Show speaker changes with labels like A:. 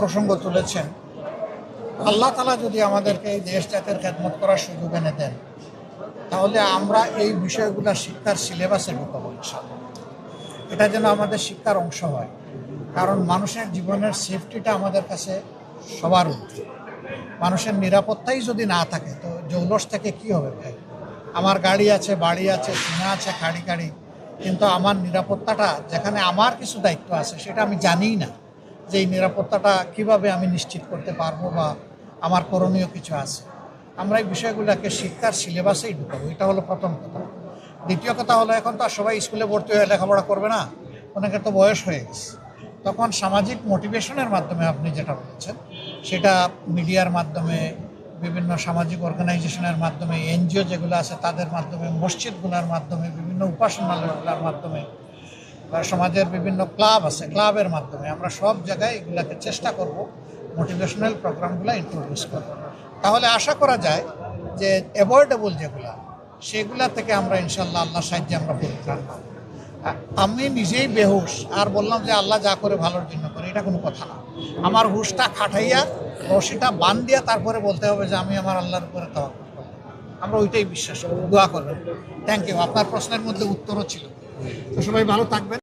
A: প্রসঙ্গ তুলেছেন, আল্লাহ তাআলা যদি আমাদেরকে এই দেশ জাতের খেদমত করার সুযোগ এনে দেন, তাহলে আমরা এই বিষয়গুলো শিক্ষার সিলেবাসে ঢুকাবো ইনশাআল্লাহ। এটা যেন আমাদের শিক্ষার অংশ হয়, কারণ মানুষের জীবনের সেফটিটা আমাদের কাছে সবার ঊর্ধ্বে। মানুষের নিরাপত্তাই যদি না থাকে তো জৌলস থেকে কি হবে ভাই? আমার গাড়ি আছে, বাড়ি আছে, সিনা আছে, খাড়ি, কিন্তু আমার নিরাপত্তাটা, যেখানে আমার কিছু দায়িত্ব আছে, সেটা আমি জানিই না যে এই নিরাপত্তাটা কিভাবে আমি নিশ্চিত করতে পারবো বা আমার করণীয় কিছু আছে। আমরা এই বিষয়গুলোকে শিক্ষার সিলেবাসেই ঢুকাবো, এটা হলো প্রথম কথা। দ্বিতীয় কথা হলো, এখন তো আর সবাই স্কুলে ভর্তি হয়ে লেখাপড়া করবে না, অনেকের তো বয়স হয়ে গেছে। তখন সামাজিক মোটিভেশনের মাধ্যমে আপনি যেটা বলেছেন, সেটা মিডিয়ার মাধ্যমে, বিভিন্ন সামাজিক অর্গানাইজেশনের মাধ্যমে, এনজিও যেগুলো আছে তাদের মাধ্যমে, মসজিদগুলোর মাধ্যমে, বিভিন্ন উপাসনালয়গুলোর মাধ্যমে, বা সমাজের বিভিন্ন ক্লাব আছে, ক্লাবের মাধ্যমে আমরা সব জায়গায় এগুলাকে চেষ্টা করব মোটিভেশনাল প্রোগ্রামগুলো ইন্ট্রোডিউস করব। তাহলে আশা করা যায় যে অ্যাভয়েডেবল যেগুলা, সেগুলা থেকে আমরা ইনশাল্লাহ আল্লাহর সাহায্যে আমরা পরিত্রাণ পাবো। আমি নিজেই বেহুশ আর বললাম যে আল্লাহ যা করে ভালোর জন্য করে, এটা কোনো কথা না। আমার হুশটা খাটাইয়া, রশিটা বান দিয়া তারপরে বলতে হবে যে আমি আমার আল্লাহর উপরে তাওয়াক্কুল করব। আমরা ওইটাই বিশ্বাস করি। দোয়া করবেন। Thank you. আপনার প্রশ্নের মধ্যে উত্তরও ছিল। তো সবাই ভালো থাকবেন।